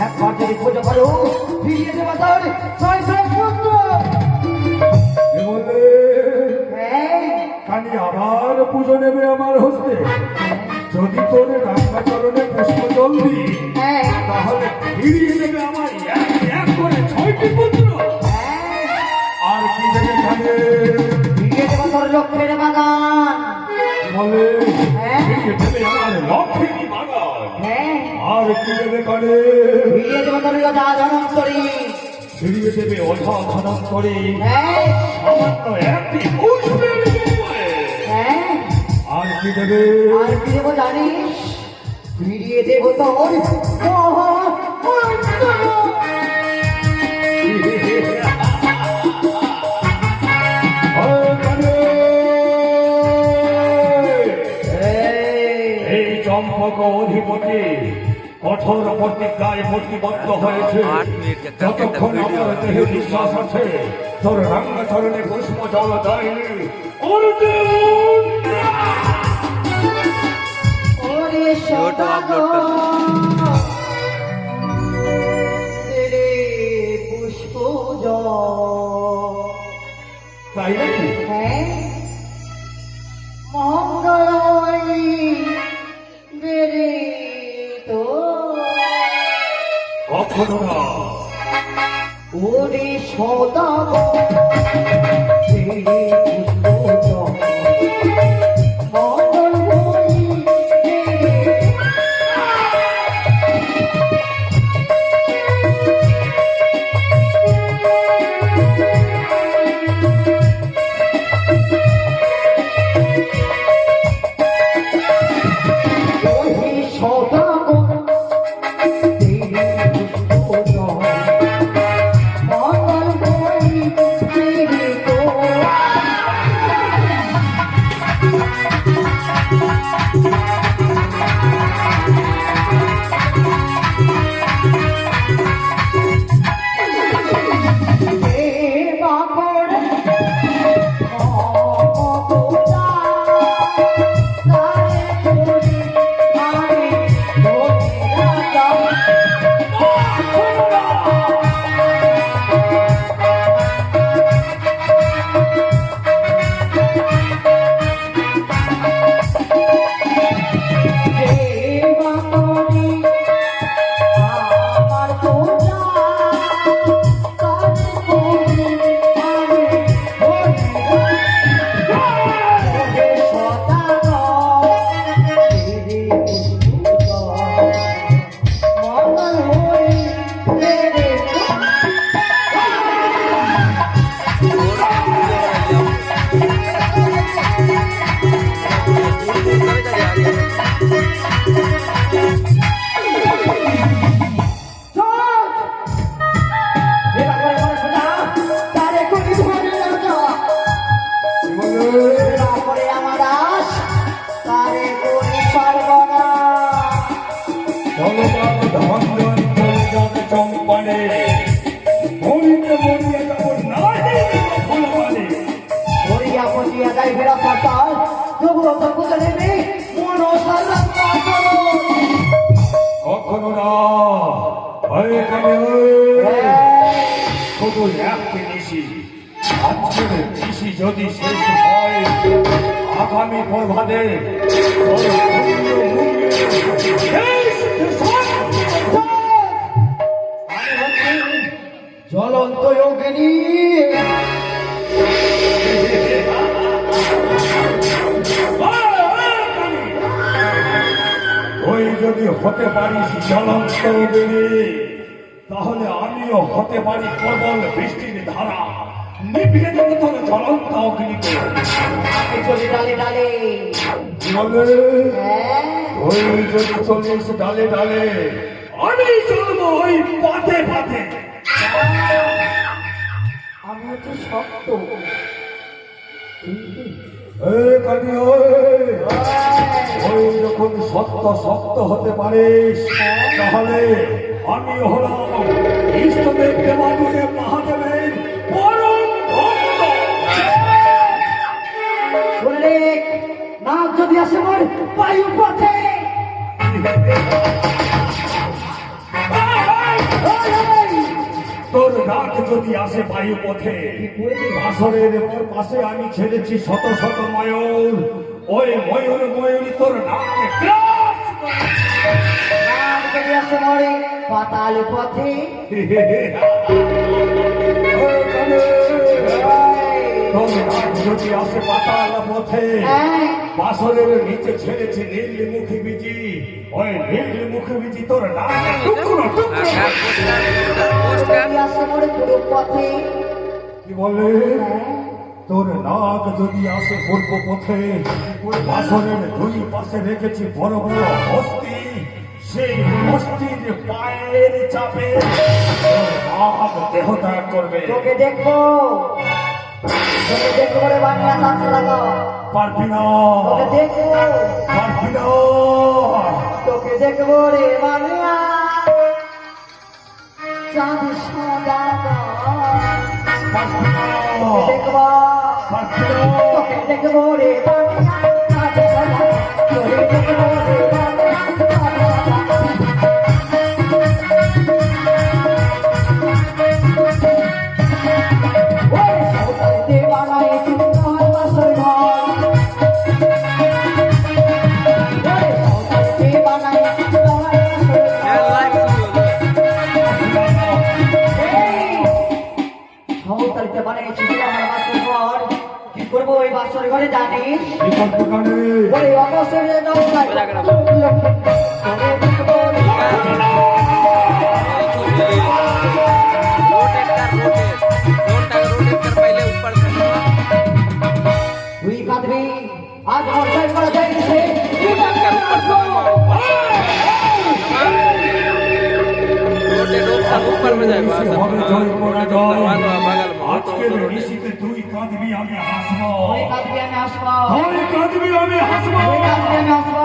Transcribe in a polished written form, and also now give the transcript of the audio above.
একবার যদি পুজো করো ফিরিয়ে দেবো তোর ছয় পুত্র। কানি আবার পুজো নেবে আমার হস্তে। যদি তোর রান্না চরণে পুষ্প জল দিই তাহলে ফিরিয়ে দেবে আমার এক এক করে 6টি পুত্র। আর কি দেবে কানে? ফিরিয়ে দেবো তোর লক্ষ্মীর বাগান। বলে ফিরিয়ে দেবে আমার লক্ষ্মীর বাগান। আর কি দেবে কানে? ফিরিয়ে দেবো তোর যথা ধনন্তরী। ফিরিয়ে দেবে অধা ধনন্তরী। সামান্য একটি পুষ্পের বিনিময়ে। আর কি দেবে? আর কি দেবো জানিস? ফিরিয়ে দেবো তোর এই চম্পক অধিপতি কঠোর প্রতিজ্ঞায় প্রতিবদ্ধ হয়েছে। যতক্ষণ আমার দেহে বিশ্বাস আছে তোর রাঙ্গাচরণে পুষ্প জল দেয়নি অর্জুন। পুষ্প তাই নাকি? মঙ্গলময়ী বেরে তো কখনো না। ওরে সদা কখনো না। শুধু একটি নিশি, আজকের নিশি যদি শেষ হয় আগামী প্রভাতে জ্বলন্ত যোগিনী তুই যদি হতে পারিস জ্বলন্ত অগ্নি তাহলে আমিও হতে পারি প্রবল বৃষ্টির ধারা, নিভিয়ে দেবো তোর জ্বলন্ত অগ্নিকে। ডালে ডালে তুই যদি চলিস ডালে ডালে আমি চলবো ওই পাতে পাতে। আমি হচ্ছে শক্ত। ওই যখন সত্য সত্য হতে পারিস তাহলে আমি হলাম ইষ্টদেব দেবাদেব মহাদেবের পরম ভক্ত। শুনলে না যদি আসে মোর বায়ু পথে তোর ডাক যদি আসে বায়ু পথে বাসরের পাশে আমি ছেড়েছি শত শত ময়ূর, ওই ময়ূর ময়ূরী তোর ডাকে গ্রাস করে। নাম যদি আসে মরে পাতাল পথে তোর ডাক যদি আসে পাতাল পথে বাসরের নিচে ছেড়েছি নীলমুখী বিজি, ওই নীলমুখী বিজি তোর ডাকে টুকরো টুকরো। যদি আসে মরে পুরো পথে কি বলে তোর নাক যদি আসে পূর্ব পথে বাসনের দুই পাশে রেখেছি বড় বড় হস্তি, সেই হস্তির পায়ের চাপে তোর নাক দেহ ত্যাগ করবে। তোকে দেখবো রে বাংলা চাষা লাগা পারবি না, তোকে দেখবো পারবি না, তোকে দেখবো রে বাংলা চাঁদ সাদা পারবি না, তোকে দেখবো পারবি না। তোকে দেখবো রে বাংলা চাঁদ সাদা তোকে দেখবো রে বাংলা চাঁদ সাদা। ওই সৌন্দর্যে বানায় সুন্দর বাসর ঘর, ওই সৌন্দর্যে বানায় সুন্দর বাসর ঘর। কি করবো ওই বাসর ঘরে জানিস? কি করতে পারে? ওই অবসরে নৌকায় লক্ষ্মী তোরে দেখবো রে বাংলা। তুই কাঁদবি আজ মশাই করা যায় সে হবে জয় পরাজয়। আজকের নিশীথে তুই কাঁদবি আমি হাসবো, ওই কাঁদবি আমি আসবো হয় কাঁদবি আমি হাসবো। ওই কাঁদবি আমি আসবো